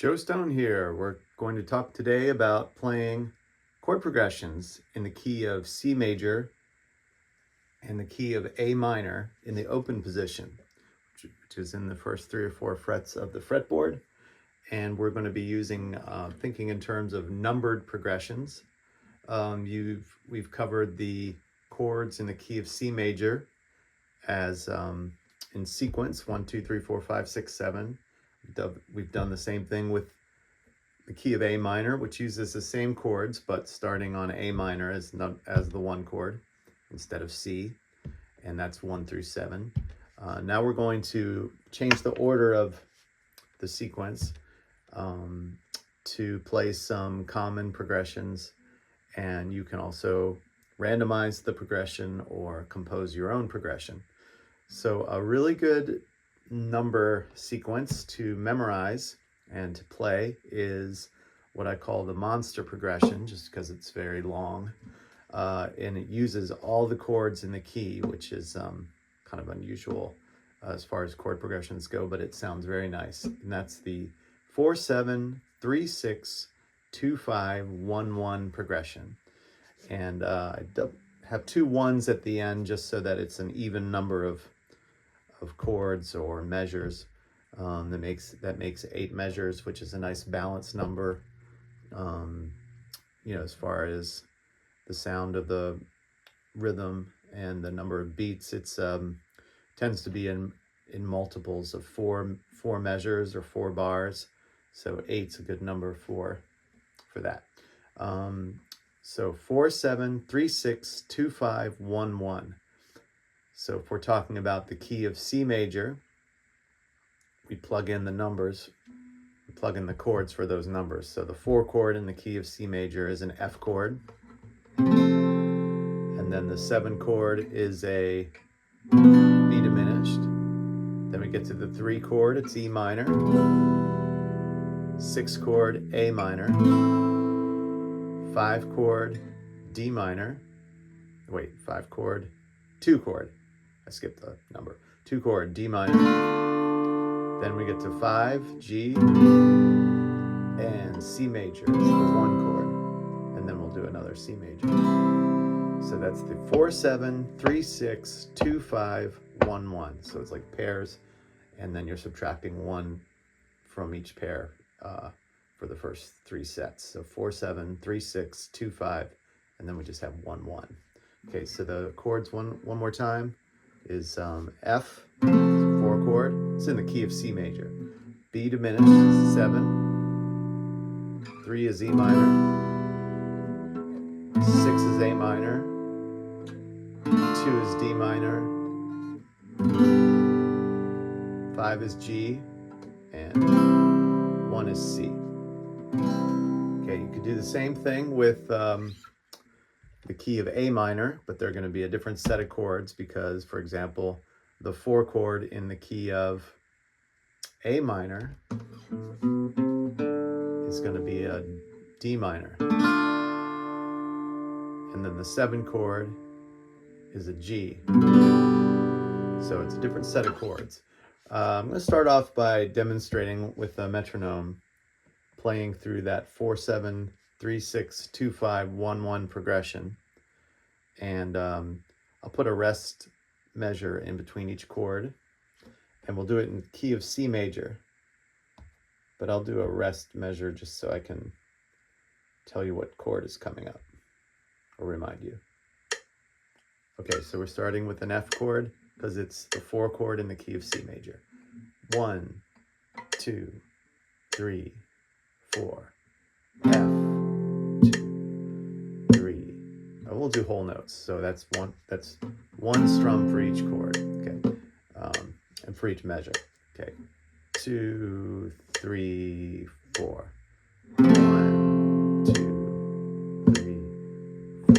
Joe Stone here. We're going to talk today about playing chord progressions in the key of C major and the key of A minor in the open position, which is in the first 3 or 4 frets of the fretboard. And we're going to be using, thinking in terms of numbered progressions. We've covered the chords in the key of C major as in sequence, 1, 2, 3, 4, 5, 6, 7. We've done the same thing with the key of A minor, which uses the same chords, but starting on A minor as the 1 chord instead of C, and that's 1 through 7. Now we're going to change the order of the sequence to play some common progressions, and you can also randomize the progression or compose your own progression. So a really good number sequence to memorize and to play is what I call the monster progression, just because it's very long, and it uses all the chords in the key, which is kind of unusual as far as chord progressions go, but it sounds very nice. And that's the 4/7 3/6 2/5 1/1 progression. And I have 2 1s at the end just so that it's an even number of chords or measures. That makes 8 measures, which is a nice balanced number. As far as the sound of the rhythm and the number of beats, it's tends to be in multiples of 4 measures or 4 bars. So 8's a good number for that. So 4/7 3/6 2/5 1/1. So if we're talking about the key of C major, we plug in the numbers, we plug in the chords for those numbers. So the 4 chord in the key of C major is an F chord. And then the 7 chord is a B diminished. Then we get to the 3 chord, it's E minor. 6 chord, A minor. 5 chord, D minor. 5 chord, 2 chord. I skipped the number. 2 chord, D minor. Then we get to 5, G, and C major is the 1 chord. And then we'll do another C major. So that's the 4/7 3/6 2/5 1/1. So it's like pairs, and then you're subtracting 1 from each pair for the first 3 sets. So 4/7 3/6 2/5, and then we just have 1/1. Okay, so the chords one more time is F, 4 chord. It's in the key of C major. B diminished is 7. 3 is E minor. 6 is A minor. 2 is D minor. 5 is G, and 1 is C. Okay, you could do the same thing with the key of A minor, but they're going to be a different set of chords because, for example, the 4 chord in the key of A minor is going to be a D minor. And then the 7 chord is a G. So it's a different set of chords. I'm going to start off by demonstrating with a metronome, playing through that 4/7 3/6 2/5 1/1 progression, and I'll put a rest measure in between each chord, and we'll do it in the key of C major, but I'll do a rest measure just so I can tell you what chord is coming up or remind you. Okay, so we're starting with an F chord because it's the 4 chord in the key of C major. 1 2 3 4 F 2 3. We'll do whole notes, so that's one strum for each chord. Okay, and for each measure. Okay, 2 3 4. 1 2 3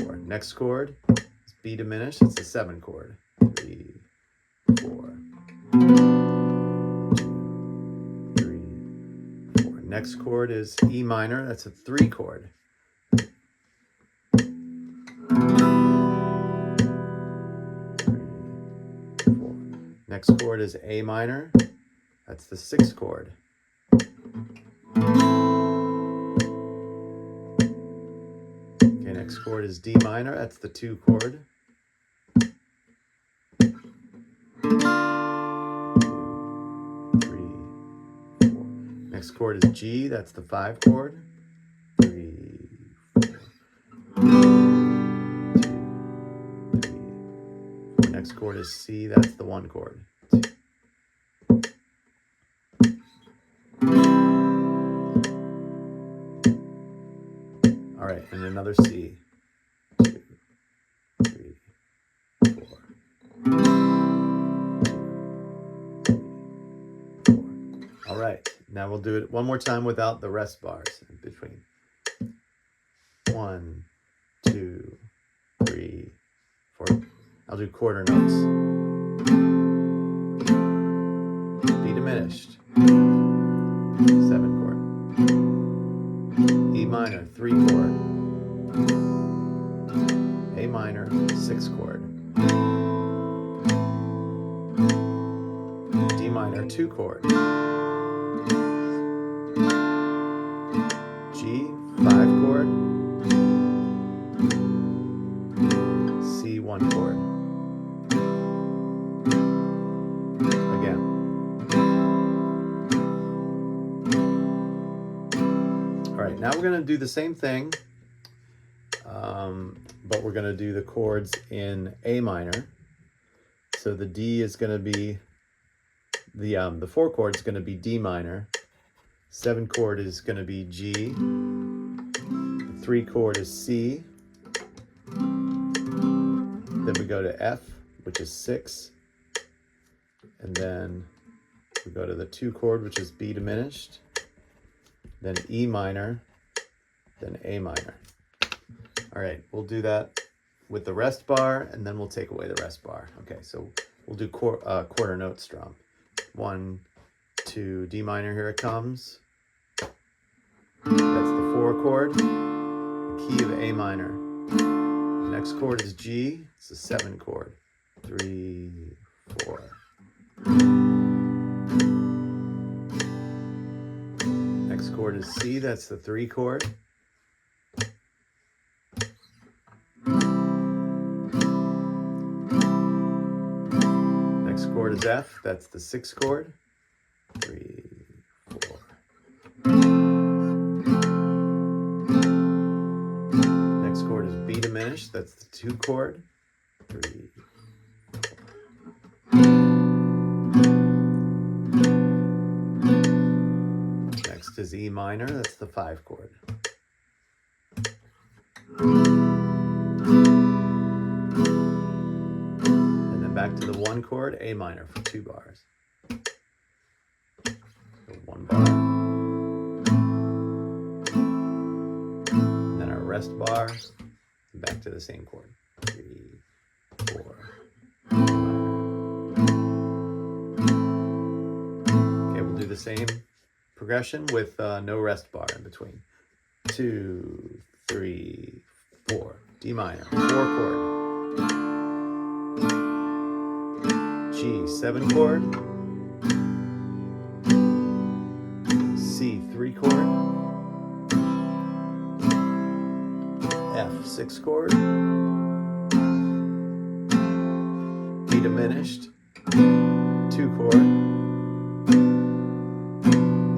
4. Next chord is B diminished. It's the 7 chord. 3 4 2 3 4. Next chord is E minor. That's a 3 chord. 3 4. Next chord is A minor. That's the 6 chord. 3 Next chord is D minor, that's the 2 chord. 3, 4. Next chord is G, that's the 5 chord. 3, 4. 2, 3, 4. Next chord is C, that's the 1 chord. 2. All right, and another C. 2, 3, 4. 2, 3, 4. All right, now we'll do it one more time without the rest bars in between. 1, 2, 3, 4. I'll do quarter notes. B diminished. 7 chord. E minor, 3 chord. A minor, 6 chord. D minor, 2 chord. G, 5 chord. C, 1 chord. Again. All right, now we're going to do the same thing, but we're going to do the chords in A minor. So the D is going to be, the 4 chord is going to be D minor. 7 chord is going to be G. The 3 chord is C. Then we go to F, which is 6. And then we go to the 2 chord, which is B diminished. Then E minor, then A minor. All right, we'll do that with the rest bar, and then we'll take away the rest bar. Okay, so we'll do quarter note strum. 1, 2, D minor, here it comes. That's the 4 chord, the key of A minor. The next chord is G, it's the 7 chord. 3, 4. Next chord is C, that's the 3 chord. Next chord is F, that's the 6 chord. 3, 4. Next chord is B diminished, that's the 2 chord. 3, 4. Next is E minor, that's the 5 chord. And then back to the 1 chord, A minor for 2 bars. So 1 bar. And then our rest bar, and back to the same chord. 3, 4. Okay, we'll do the same progression with no rest bar in between. 2, 3, 4. D minor, 4 chord. G, 7 chord. C, 3 chord. F, 6 chord. D diminished, 2 chord.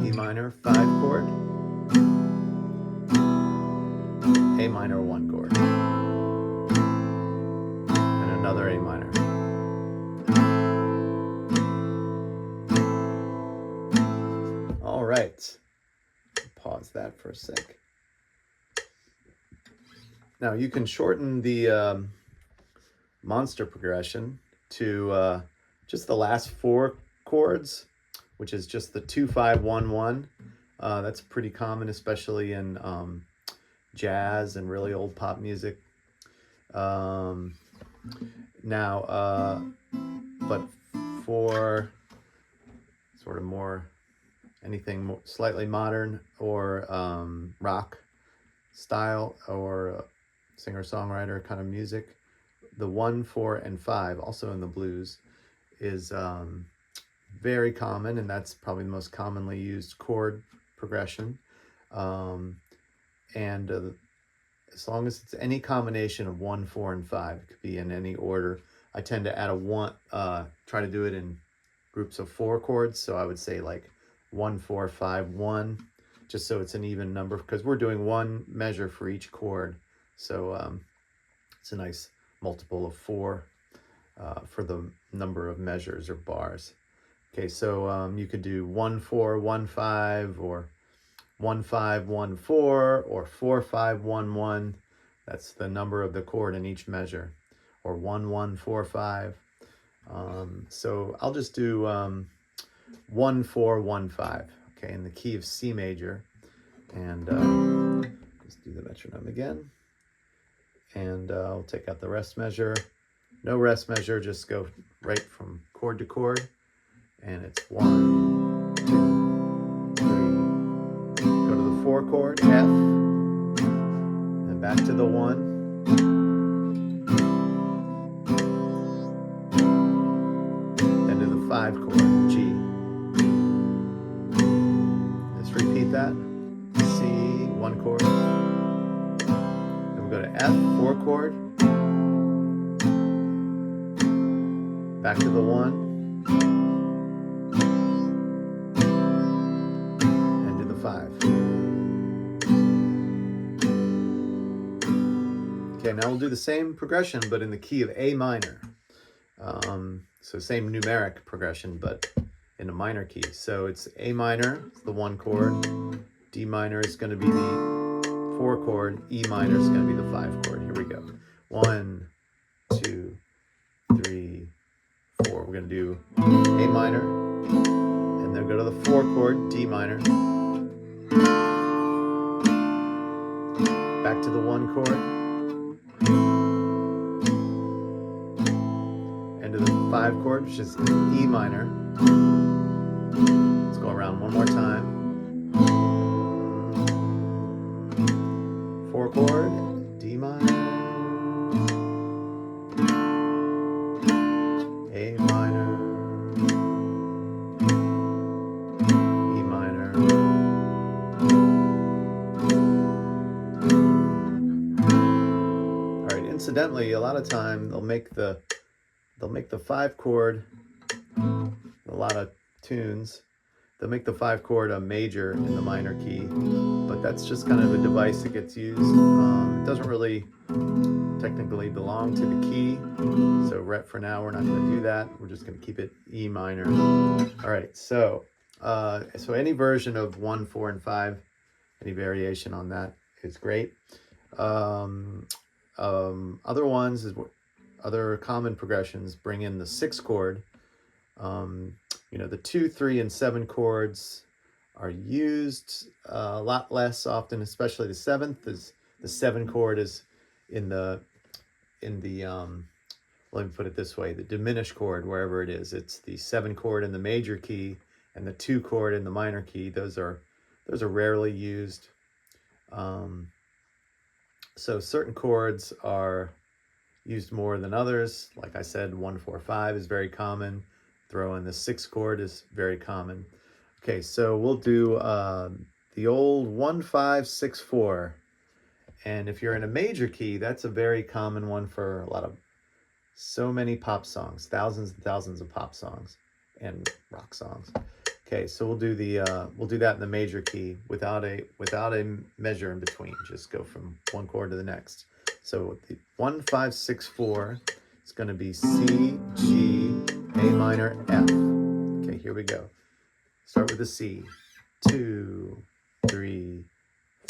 E minor, 5 chord. A minor, 1 chord. And another A minor. All right. Pause that for a sec. Now you can shorten the monster progression to just the last 4 chords, which is just the 2, 5, 1, 1. That's pretty common, especially in jazz and really old pop music. But for sort of more anything more slightly modern or rock style or singer-songwriter kind of music, the 1, 4, and 5, also in the blues, is very common, and that's probably the most commonly used chord progression. And as long as it's any combination of 1, 4, and 5. It could be in any order. I tend to add a 1, try to do it in groups of 4 chords. So I would say like 1, 4, 5, 1, just so it's an even number, because we're doing one measure for each chord. So it's a nice multiple of 4 for the number of measures or bars. Okay, so you could do 1, 4, 1, 5, or 1, 5, 1, 4, or 4, 5, 1, 1. That's the number of the chord in each measure. Or 1, 1, 4, 5. So I'll just do 1, 4, 1, 5. Okay, in the key of C major. And let's do the metronome again. And I'll take out the rest measure. No rest measure, just go right from chord to chord. And it's 1, 2, 3. Go to the 4 chord, F, and back to the 1. Then to the 5 chord, G. Let's repeat that. C, 1 chord. Then we'll go to F, 4 chord. Back to the 1. And to the 5. Okay, now we'll do the same progression, but in the key of A minor. So same numeric progression, but in a minor key. So it's A minor, it's the 1 chord. D minor is going to be the 4 chord. E minor is going to be the 5 chord. Here we go. 1, 2, 3, 4. We're going to do A minor, and then go to the 4 chord, D minor. Back to the 1 chord. And to the 5 chord, which is E minor. Let's go around one more time. 4 chord, D minor, A minor, E minor. All right, incidentally, a lot of time they'll make the 5 chord, a lot of tunes, they'll make the 5 chord a major in the minor key, but that's just kind of a device that gets used. It doesn't really technically belong to the key, so for now we're not going to do that. We're just going to keep it E minor. All right, so any version of 1, 4, and 5, any variation on that is great. Other ones is other common progressions bring in the 6 chord. The 2, 3, and 7 chords are used a lot less often, especially the 7th. Is the 7 chord is in the let me put it this way, the diminished chord, wherever it is. It's the 7 chord in the major key and the 2 chord in the minor key. Those are rarely used. So certain chords are used more than others. Like I said, 1, 4, 5 is very common. Throw in the 6 chord is very common. Okay, so we'll do the old 1, 5, 6, 4. And if you're in a major key, that's a very common one for so many pop songs, thousands and thousands of pop songs and rock songs. Okay, so we'll do that in the major key without a measure in between. Just go from one chord to the next. So the 1, 5, 6, 4 is going to be C, G, A minor, F. Okay, here we go. Start with the C. 2, 3,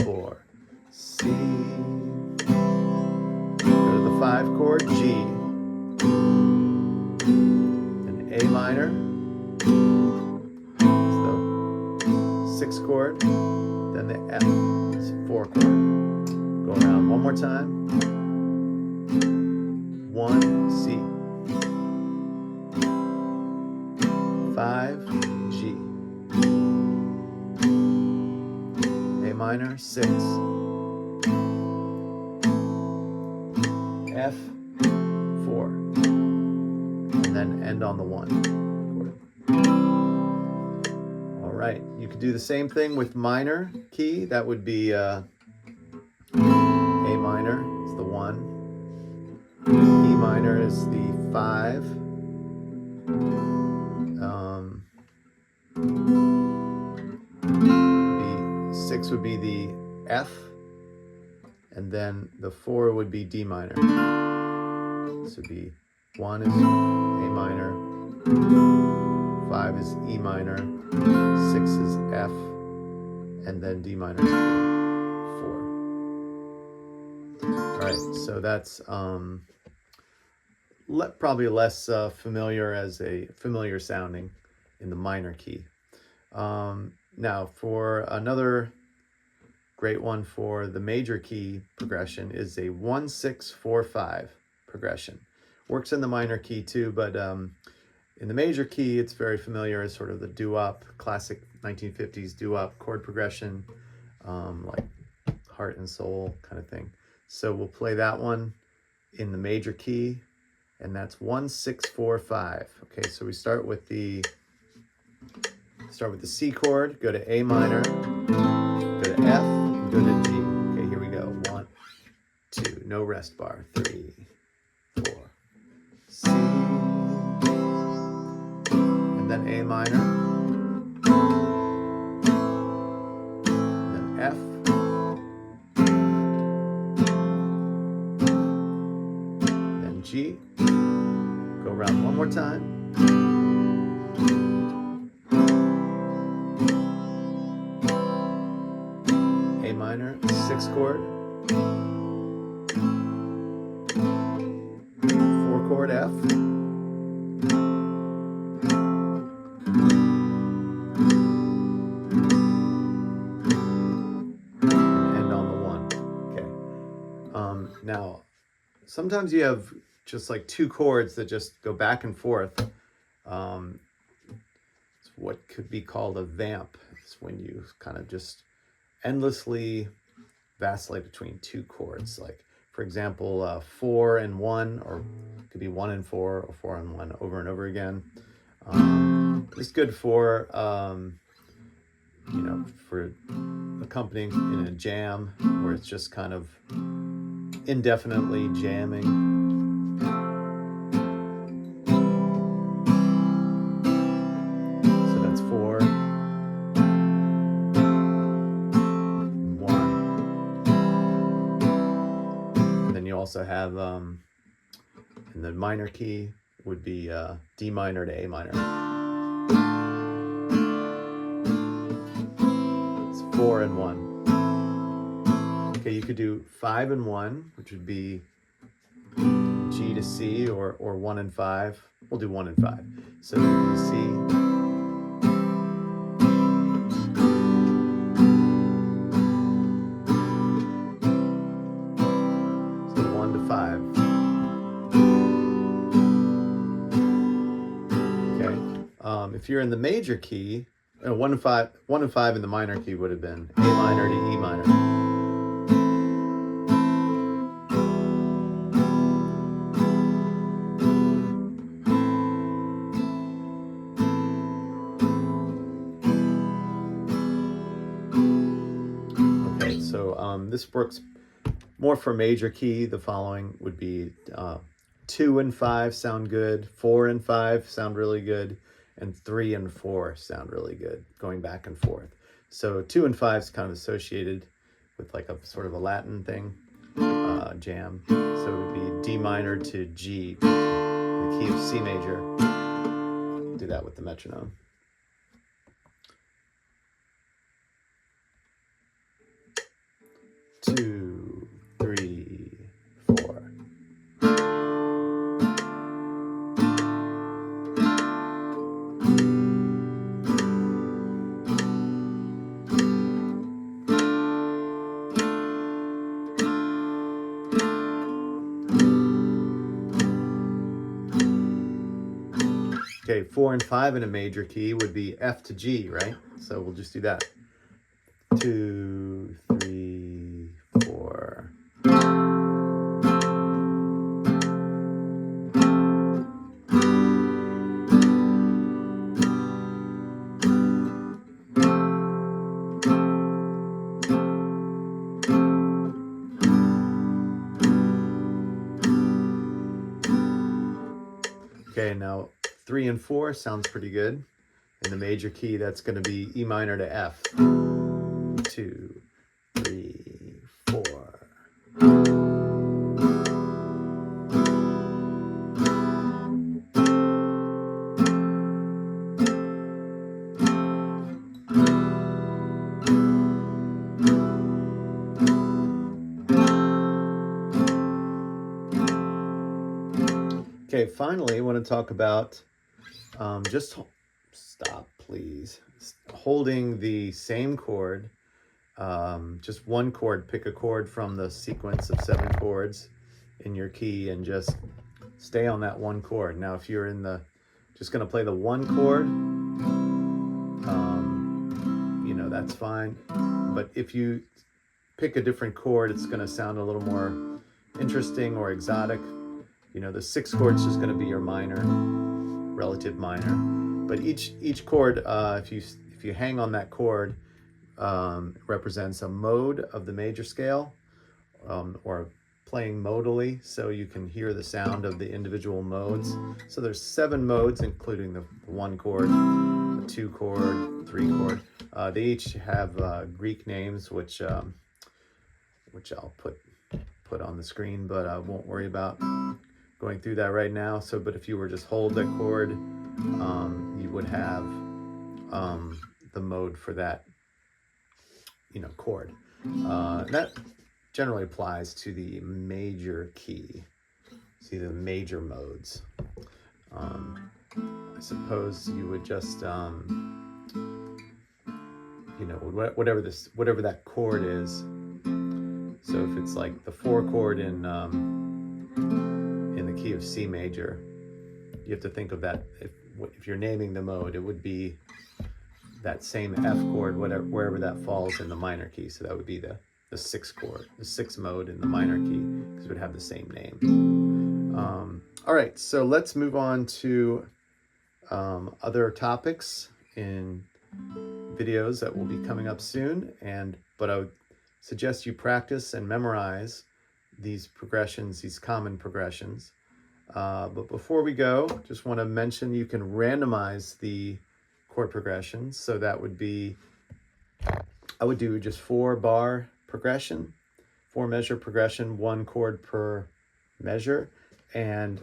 4. C. Go to the 5 chord, G. Then A minor. It's the 6 chord. Then the F. It's 4 chord. Go around one more time. 1, C. 5, G. A minor, 6. F, 4. And then end on the 1 chord. All right, you could do the same thing with minor key. That would be A minor. 1. E minor is the 5. The 6 would be the F, and then the 4 would be D minor. This would be 1 is A minor, 5 is E minor, 6 is F, and then D minor is 4. All right, so that's probably less familiar sounding in the minor key. Now, for another great one for the major key progression is a 1-6-4-5 progression. Works in the minor key too, but in the major key, it's very familiar as sort of the doo-wop, classic 1950s doo-wop chord progression, like Heart and Soul kind of thing. So we'll play that one in the major key, and that's 1-6-4-5. Okay, so we start with the C chord, go to A minor, go to F, and go to G. Okay, here we go. 1, 2, no rest bar. 3, 4, C, and then A minor, and then F, then G. Go around one more time. A minor, 6 chord, 4 chord F, and end on the 1. Okay. Now, sometimes you have just like 2 chords that just go back and forth. It's what could be called a vamp. It's when you kind of just endlessly vacillate between 2 chords. Like, for example, 4 and 1, or it could be 1 and 4, or 4 and 1 over and over again. It's good for, for accompanying in a jam where it's just kind of indefinitely jamming. So that's 4. 1. And then you also have in the minor key would be D minor to A minor. It's 4 and 1. Okay, you could do 5 and 1, which would be G to C, or 1 and 5. We'll do 1 and 5. So C. So 1 to 5. Okay. If you're in the major key, 1 and 5 in the minor key would have been A minor to E minor. Okay, so this works more for major key. The following would be 2 and 5 sound good, 4 and 5 sound really good, and 3 and 4 sound really good, going back and forth. So 2 and 5 is kind of associated with like a sort of a Latin thing, jam. So it would be D minor to G, the key of C major. Do that with the metronome. Two, 3, 4. Okay, 4 and 5 in a major key would be F to G, right? So we'll just do that. 2, 3, 4. Okay, now 3 and 4 sounds pretty good. In the major key, that's going to be E minor to F. 2, 3, 4. Okay, finally, I want to talk about just stop, please. Holding the same chord, just one chord. Pick a chord from the sequence of 7 chords in your key and just stay on that one chord. Now, if you're just going to play the one chord, that's fine. But if you pick a different chord, it's going to sound a little more interesting or exotic. The 6th chord is just going to be your minor, relative minor. But each chord, if you hang on that chord, represents a mode of the major scale, or playing modally, so you can hear the sound of the individual modes. So there's 7 modes, including the 1 chord, the 2 chord, 3 chord. They each have Greek names, which I'll put on the screen, but I won't worry about going through that right now. But if you were just hold that chord, you would have the mode for that, chord. That generally applies to the major key. See the major modes. I suppose you would just, whatever that chord is. So if it's like the 4 chord in the key of C major, you have to think of that. If you're naming the mode, it would be that same F chord, wherever that falls in the minor key. So that would be the 6th chord, the 6th mode in the minor key, because it would have the same name. All right, so let's move on to other topics in videos that will be coming up soon. But I would suggest you practice and memorize these progressions, these common progressions. But before we go, just want to mention you can randomize the chord progressions. So that would be, I would do just 4-bar progression, 4-measure progression, 1 chord per measure, and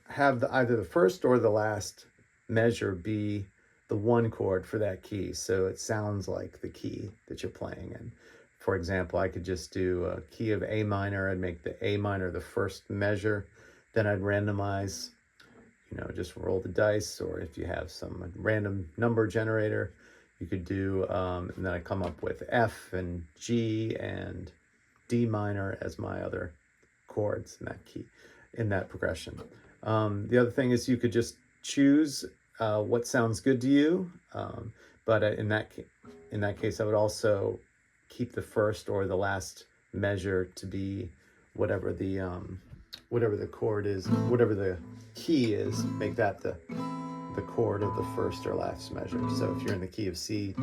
have either the first or the last measure be the 1 chord for that key, so it sounds like the key that you're playing in. For example, I could just do a key of A minor and make the A minor the first measure. Then I'd randomize, just roll the dice, or if you have some random number generator, you could do, and then I come up with F and G and D minor as my other chords in that key, in that progression. The other thing is you could just choose what sounds good to you, but in that case, I would also keep the first or the last measure to be whatever the chord is, whatever the key is. Make that the chord of the first or last measure. So if you're in the key of C,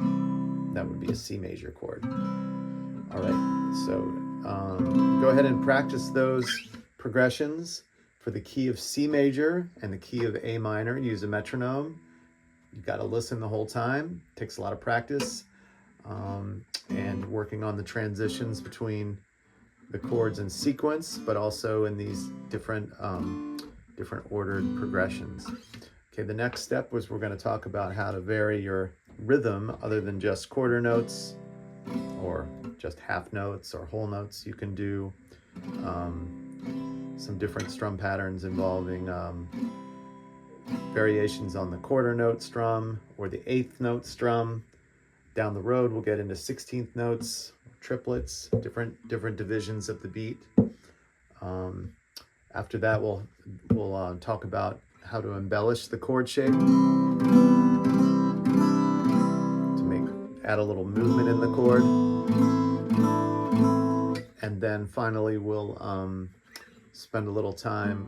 that would be a C major chord. All right, so go ahead and practice those progressions for the key of C major and the key of A minor. Use a metronome. You've got to listen the whole time. It takes a lot of practice, and working on the transitions between the chords in sequence, but also in these different ordered progressions. Okay, the next step was we're going to talk about how to vary your rhythm other than just quarter notes or just half notes or whole notes. You can do some different strum patterns involving variations on the quarter note strum or the 8th note strum. Down the road, we'll get into 16th notes, triplets, different divisions of the beat. After that, we'll talk about how to embellish the chord shape to add a little movement in the chord. And then finally, we'll spend a little time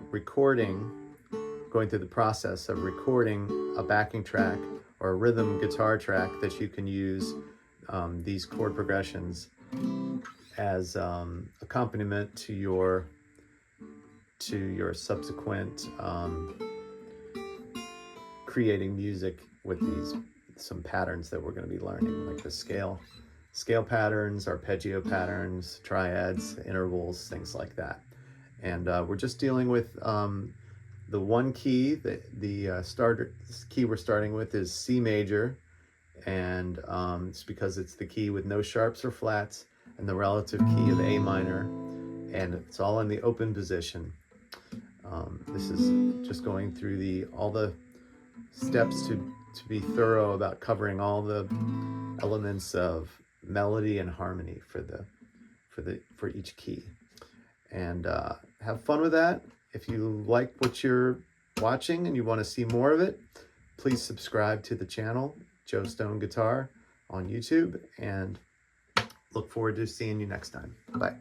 going through the process of recording a backing track or a rhythm guitar track that you can use these chord progressions as accompaniment to your subsequent creating music with some patterns that we're going to be learning, like the scale patterns, arpeggio patterns, triads, intervals, things like that. And we're just dealing with the one key. The starter key we're starting with is C major, and it's because it's the key with no sharps or flats, and the relative key of A minor, and it's all in the open position. This is just going through all the steps to be thorough about covering all the elements of melody and harmony for each key. And have fun with that. If you like what you're watching and you want to see more of it, please subscribe to the channel, Joe Stone Guitar, on YouTube, and look forward to seeing you next time. Bye.